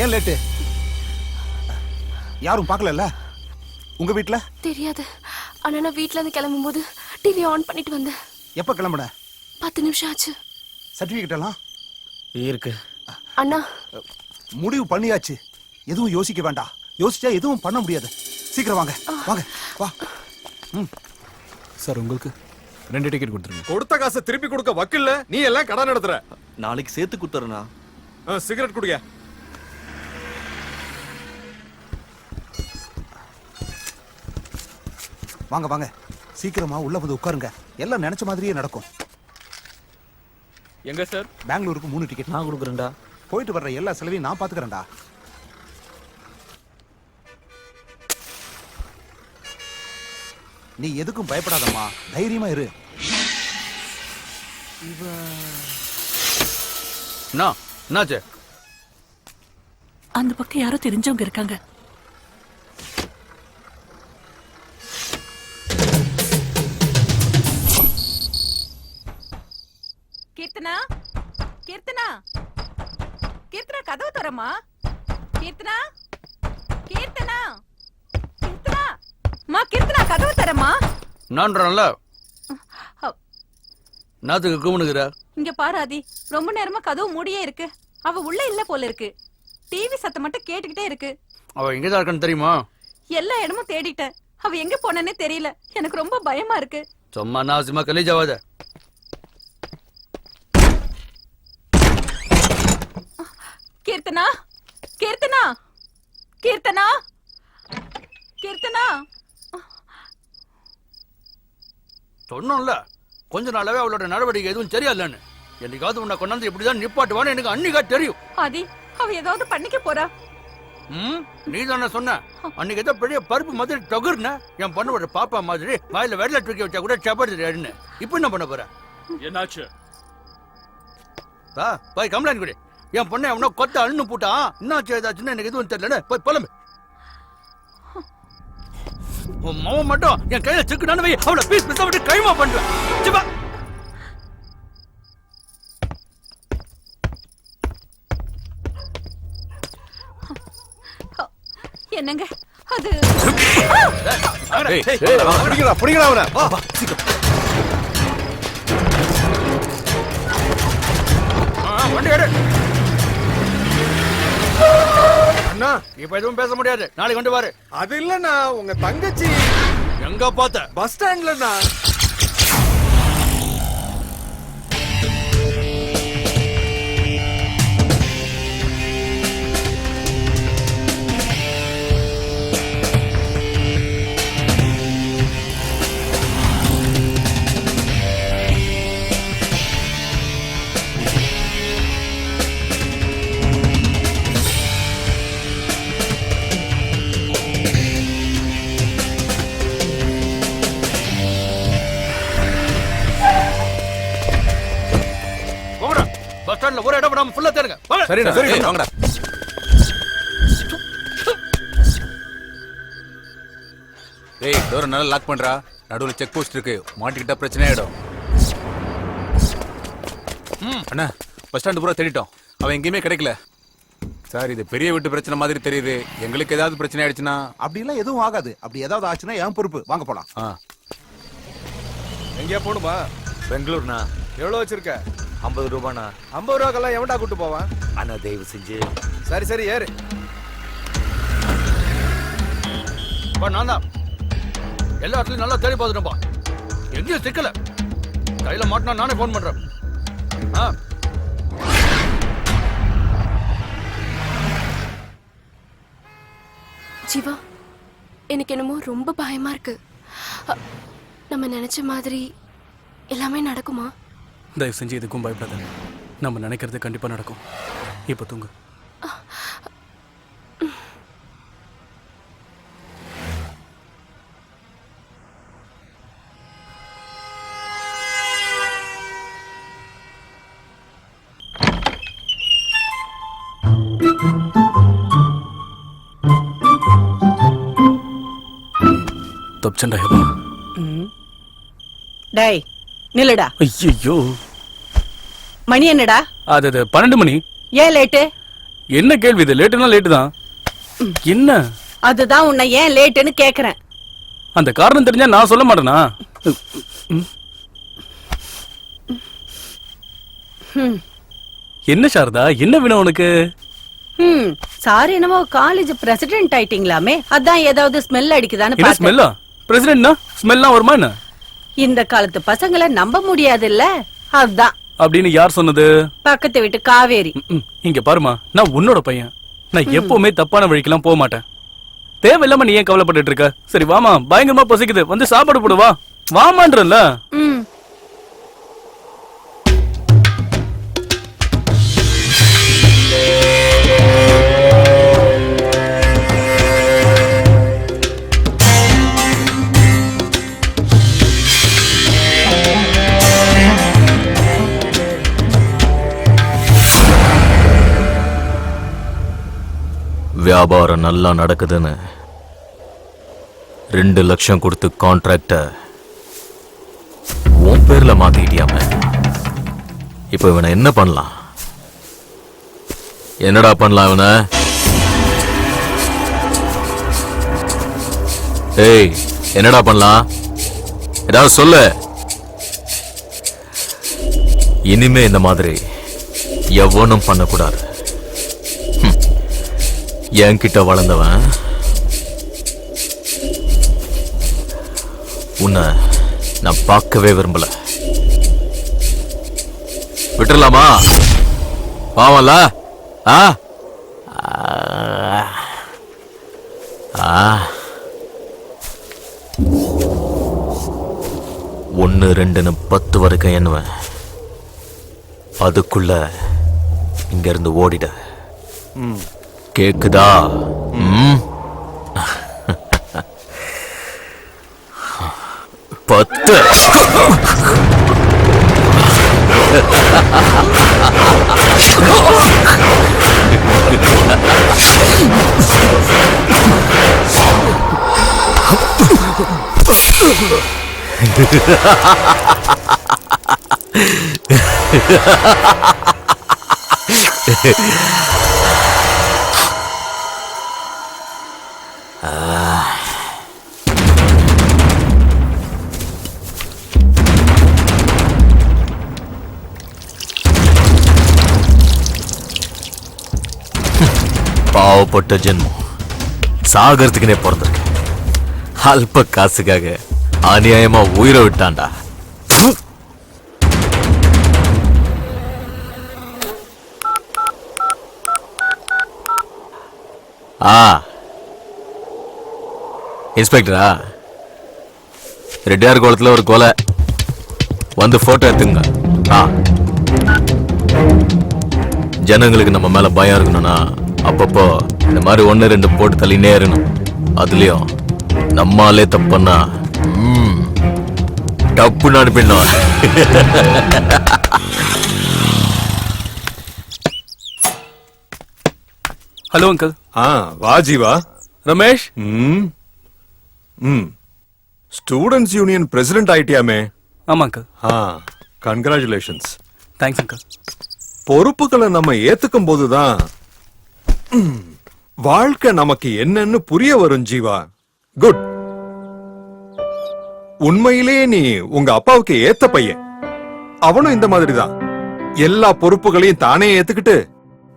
ஏன் லேட்டு? யாரும் பார்க்கல? உங்க வீட்ல தெரியாது. ஆனா நான் வீட்ல இருந்து கிளம்பும் போது டிவி ஆன் பண்ணிட்டு வந்தேன். எப்ப கிளம்புன? 10 நிமிஷம் ஆச்சு. சர்டிபிகேட் எல்லாம் இருக்கு அண்ணா. முடிவு பண்ணியாச்சு. எதுவும் யோசிக்க வேண்டாம். யோசிச்சா எதுவும் பண்ண முடியாது. சீக்கிரம் வாங்க வாங்க வா. சார் உங்களுக்கு 2 டிக்கெட் கொடுத்துருங்க. கொடுத்த காசை திருப்பி கொடுக்க வக்கில்ல, நீ எல்லாம் கடன் நடத்துற. நாளைக்கு சேர்த்து கொடுத்துறேண்ணா. சிகரெட் குடிங்க. வாங்க வாங்க சீக்கிரமா உள்ள வந்து உட்காருங்க. எல்லாம் நினைச்ச மாதிரியே நடக்கும். எங்க சார்? பெங்களூருக்கு 3 டிக்கெட் நான் கொடுக்குறேன்டா. போயிட்டு வர்ற எல்லா செலவையும் நான் பாத்துக்கிறேன்டா. நீ எதுக்கும் பயப்படாதம்மா, தைரியமா இரு. என்னாச்சு? அந்த பக்கம் யாரோ தெரிஞ்சவங்க இருக்காங்க. கீர்த்தனா, கீர்த்தனா, கீர்த்தனா கதவு தரமா? கீர்த்தனா, கீர்த்தனா, கீர்த்தனா, மா கீர்த்தனா கதவு தரமா? நான்றல நாத்துக்கு கூமுனுக்குற. இங்க பாரு ஆதி, ரொம்ப நேரமா கதவு மூடியே இருக்கு. அவ உள்ள இல்ல போல இருக்கு. டிவி சத்தம் மட்டும் கேட்டுக்கிட்டே இருக்கு. அவ எங்கதான் இருக்கான்னு தெரியுமா? எல்லா இடமும் தேடிட்டேன். அவ எங்க போனேன்னே தெரியல. எனக்கு ரொம்ப பயமா இருக்கு. சும்மா நாசிமா கலீஜாவாத. கீர்த்தனா, கீர்த்தனா, கீர்த்தனா, கீர்த்தனா. சொன்னோம்ல கொஞ்ச நாளாவே அவளோட நடவடிக்கை எதுவும் சரியில்லைன்னு. என்னைக்காவது உன்னை கொண்டாந்து இப்படிதான் நிப்பாட்டுவான்னு எனக்கு அன்னிக்கா தெரியும். ஆதி, அவ ஏதாவது பண்ணிக்க போறா. நீ தானே சொன்ன அன்னைக்கு ஏதோ பெரிய பருப்பு மாதிரி தொகுர்ன என் பொண்ணோட பாப்பா மாதிரி வாயில வெள்ளை தூக்கி வச்சா கூட சப்பாத்தி. இப்ப என்ன பண்ண போற? என்னாச்சு? போய் கம்ப்ளைண்ட் கொடு. என் பொண்ணை அவனோ கொத்த அண்ணு போட்டான். என்னாச்சு ஏதாச்சுன்னு எனக்கு எதுவும் தெரியல. போய் புலம்பு. உன் மாவன் மட்டும் என் கையில சிக்கனானு வை, அவளை பீஸ் பீஸா விட்டு கைமா பண்ணுவேன். என்னங்க அது? புடிங்கடா புடிங்கடா அவனை. வா வா சீக்கிரம். வண்டி எடு. அண்ணா இப்ப எதுவும் பேச முடியாது. நாளைக்கு கொண்டு பாரு. அது இல்லண்ணா, உங்க தங்கச்சி எங்க பார்த்த? பஸ் ஸ்டாண்ட்லண்ணா. ஒரு இடம் விடாம ஃபுல்லா தேடுங்க. சரிடா சரி வாங்கடா. ஏய் டோர் நல்லா லாக் பண்றா. நடுவுல செக் போஸ்ட் இருக்கு, மாட்டிக்கிட்டா பிரச்சனை ஆயிடும். அண்ணா பஸ் ஸ்டாண்ட் பூரா தேடிட்டோம், அவன் எங்கேயுமே கிடைக்கல. சார் இது பெரிய வீட்டு பிரச்சனை மாதிரி தெரியுது. எங்களுக்கு ஏதாவது பிரச்சனை ஆயிடுச்சுன்னா? அப்படிலாம் எதுவும் ஆகாது. அப்படி ஏதாவது ஆச்சுன்னா என் பொறுப்பு. வாங்க போலாம். எங்கேயா போகணுமா? பெங்களூர்னா. எவ்வளவு வச்சிருக்க? 50 ரூபாண்ணா. 50 ரூபாக்கெல்லாம் எவன்டா கூட்டு போவான்? அண்ணா தயவு செஞ்சு. சரி சரி ஏறு. நான் தான் எல்லா இடத்துலயும் நல்லா தேடி பார்த்துட்டேன்பா. எங்கேயும் சிக்கல. கையில மாட்டினா நானே போன் பண்றேன். ஜீவா, எனக்கு என்னமோ ரொம்ப பயமா இருக்கு. நம்ம நினைச்ச மாதிரி எல்லாமே நடக்குமா? தயவு செஞ்சு எதுக்கும் பயப்படாத. நம்ம நினைக்கிறது கண்டிப்பா நடக்கும். இப்ப தூங்கு. தப்சண்டா ஹேபா. டேய் நில்லுடா. ஐயோ மணி என்னடா? அது 12 மணி. ஏன் லேட்டு? என்ன கேள்வி இது? லேட்டுனா லேட்டு தான். என்ன அதுதான் உன்னை ஏன் லேட்டுன்னு கேக்குறேன். அந்த காரணம் தெரிஞ்சா நான் சொல்ல மாட்டேனா? என்ன சாரதா, என்ன வேணும் உனக்கு? சாரி, என்னமோ காலேஜ் பிரசிடென்ட் ஆயிட்டீங்களாமே, அதான் ஏதாவது ஸ்மெல் அடிக்குதான்னு என்ன பார்த்தேன். ஸ்மெல்லா? பிரசிடென்ட்னா ஸ்மெல்லாம் வருமா என்ன? இந்த காலத்து பசங்களை நம்ப முடியாது இல்ல, அதான். அப்படின்னு யார் சொன்னது? பக்கத்து வீட்டு காவேரி. இங்க பாருமா, நான் உன்னோட பையன். நான் எப்பவுமே தப்பான வழிக்கெல்லாம் போக மாட்டேன். தேவையில்லாம நீ ஏன் கவலைப்பட்டு இருக்க? சரி வாமா, பயங்கரமா பசிக்குது, வந்து சாப்பாடு போடுவா. வாமான்றல. வியாபாரம் நல்லா நடக்குதுன்னு 2 லட்சம் கொடுத்து கான்ட்ராக்ட உன் பேர்ல மாத்திக்கிட்டியாம. இப்ப இவனை என்ன பண்ணலாம்? என்னடா பண்ணலாம் இவனை? ஏய், என்னடா பண்ணலாம்? ஏதாவது சொல்லு. இனிமே இந்த மாதிரி எவனும் பண்ணக்கூடாது. என்கிட்ட வளர்ந்தவன் உன்னை நான் பார்க்கவே விரும்பல. விட்டுறலாமா? பாவம்ல? ஆ ஒன்னு 2ன்னு 10 வரைக்கும் எண்ணுவேன். அதுக்குள்ள இங்க இருந்து ஓடிட. கேக்குதா? பத்து. பாவப்பட்ட ஜென்மம், சாகறதுக்குனே பிறந்திருக்கு. அல்ப காசுக்காக அநியாயமா உயிரை விட்டான்டா. இன்ஸ்பெக்டரா? ரெட்டியார் குளத்துல ஒரு கொலை, வந்து போட்டோ எடுத்துங்க. ஜனங்களுக்கு நம்ம மேல பயம் இருக்கணும்னா அப்பப்போ இந்த மாதிரி 1-2 போட்டு தள்ளினே இருக்கணும். அதுலயும் நம்மாலே தப்புன்னா டப்புன்னு அனுப்பிடணும். Hello uncle. வா Jeeva. Ramesh. Students union president ஆயிட்டியாமே? ஆமா அங்கிள். கங்க்ராச்சுலேஷன்ஸ். Thanks uncle. பொறுப்புகளை நம்ம ஏத்துக்கும் போதுதான் வாழ்க்கை நமக்கு என்னன்னு புரிய வரும் ஜீவா. குட். உண்மையிலேயே நீ உங்க அப்பாவுக்கு ஏத்த பையன். அவனும் இந்த மாதிரிதான் எல்லா பொறுப்புகளையும் தானே ஏத்துக்கிட்டு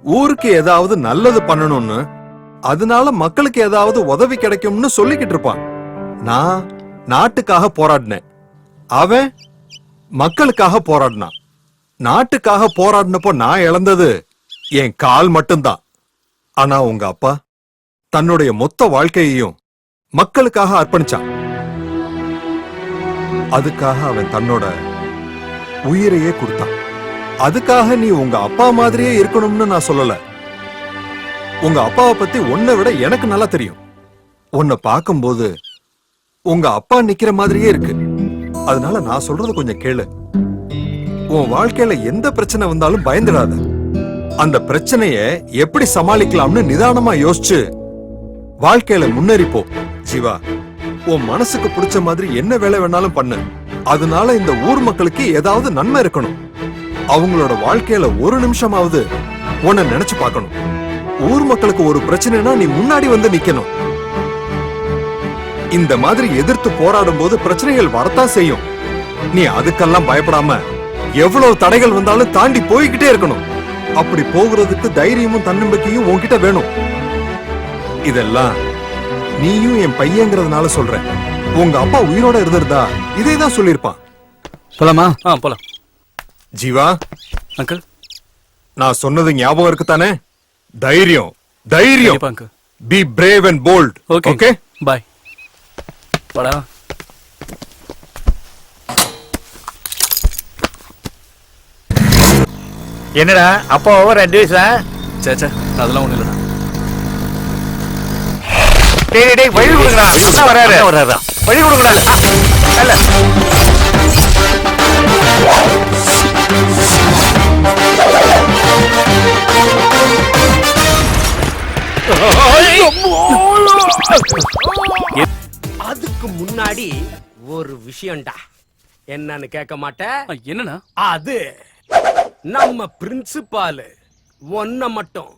ஊருக்கு ஏதாவது நல்லது பண்ணணும்னு, அதனால மக்களுக்கு ஏதாவது உதவி கிடைக்கும்னு சொல்லிக்கிட்டு இருப்பான். நான் நாட்டுக்காக போராடினேன், அவன் மக்களுக்காக போராடினான். நாட்டுக்காக போராடினப்போ நான் இழந்தது என் கால் மட்டும்தான். ஆனா உங்க அப்பா தன்னுடைய மொத்த வாழ்க்கையையும் மக்களுக்காக அர்ப்பணிச்சான். அதுக்காக அவன் தன்னோட உயிரையே கொடுத்தான். அதுக்காக நீ உங்க அப்பா மாதிரியே இருக்கணும்னு நான் சொல்லல. உங்க அப்பாவை பத்தி உன்னை விட எனக்கு நல்லா தெரியும். உன்னை பார்க்கும்போது உங்க அப்பா நிக்கிற மாதிரியே இருக்கு. அதனால நான் சொல்றது கொஞ்சம் கேளு. உன் வாழ்க்கையில எந்த பிரச்சனை வந்தாலும் பயந்துடாத. அந்த பிரச்சனைய எப்படி சமாளிக்கலாம்னு நிதானமா யோசிச்சு வாழ்க்கையில முன்னேறிப்போ. ஜீவா, உன் மனசுக்கு பிடிச்ச மாதிரி என்ன வேலை வேணாலும் பண்ணு. அதனால இந்த ஊர் மக்களுக்கு ஏதாவது நன்மை இருக்கணும். அவங்களோட வாழ்க்கையில ஒரு நிமிஷமாவது உன்னை நினைச்சு பார்க்கணும். ஊர் மக்களுக்கு ஒரு பிரச்சனைனா நீ முன்னாடி வந்து நிக்கணும். இந்த மாதிரி எதிர்த்து போராடும் போது பிரச்சனைகள் வரத்தான் செய்யும். நீ அதுக்கெல்லாம் பயப்படாம எவ்வளவு தடைகள் வந்தாலும் தாண்டி போய்கிட்டே இருக்கணும். அப்படி போகிறதுக்கு தைரியமும் தன்னம்பிக்கையும் உன்கிட்ட வேணும். இதெல்லாம் நீயும் என் பையங்கிறதுனால சொல்றேன். உங்க அப்பா உயிரோட இருந்திருந்தா இதேதான் சொல்லிருப்பான். போலாமா? போலாம். ஜீவா அங்கிள், நான் சொன்னது ஞாபகம் இருக்குதானே? தைரியம் தைரியம். கண்டிப்பா uncle. Be brave and bold. Okay okay, bye. வாடா. என்னடா அப்பா ஓவர் அட்வைஸா? சேச்சா அதெல்லாம் ஒண்ணு இல்லடா. டேய் வழி கொடுங்கடா. அண்ணா வராரு. வழி கொடுங்கடா. இல்ல. அதுக்கு முன்னாடி ஒரு விஷயம்டா. என்னன்னு கேட்க மாட்டேன். என்னன்னா? அது நம்ம பிரின்சிபால் ஒன்ன மட்டும்,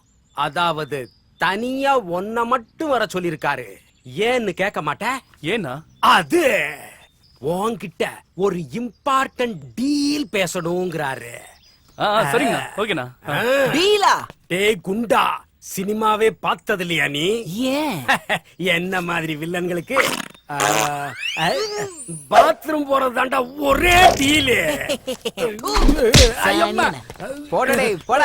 அதாவது தனியா ஒன்ன மட்டும் வர சொல்லிருக்காரு. ஏன்னு கேட்க மாட்டேன். ஏன்னா? அது உன்கிட்ட ஒரு இம்பார்ட்டன்ட் டீல் பேசணுங்கிறாரு. சரிங்கண்ணா. ஓகேண்ணா. டீலா? டேய் குண்டா, சினிமாவே பார்த்தது இல்லையா நீ? ஏன்? என்ன மாதிரி வில்லன்களுக்கு பாத்ரூம் போறதாண்டா ஒரே டீலு. போடடே போட.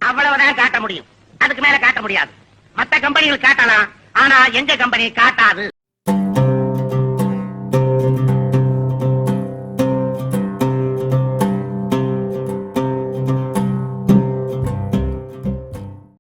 அவ்வளவுதான் காட்ட முடியும். அதுக்கு மேல காட்ட முடியாது. மத்த கம்பெனிகள் காட்டலாம், ஆனா எங்க கம்பெனி காட்டாது.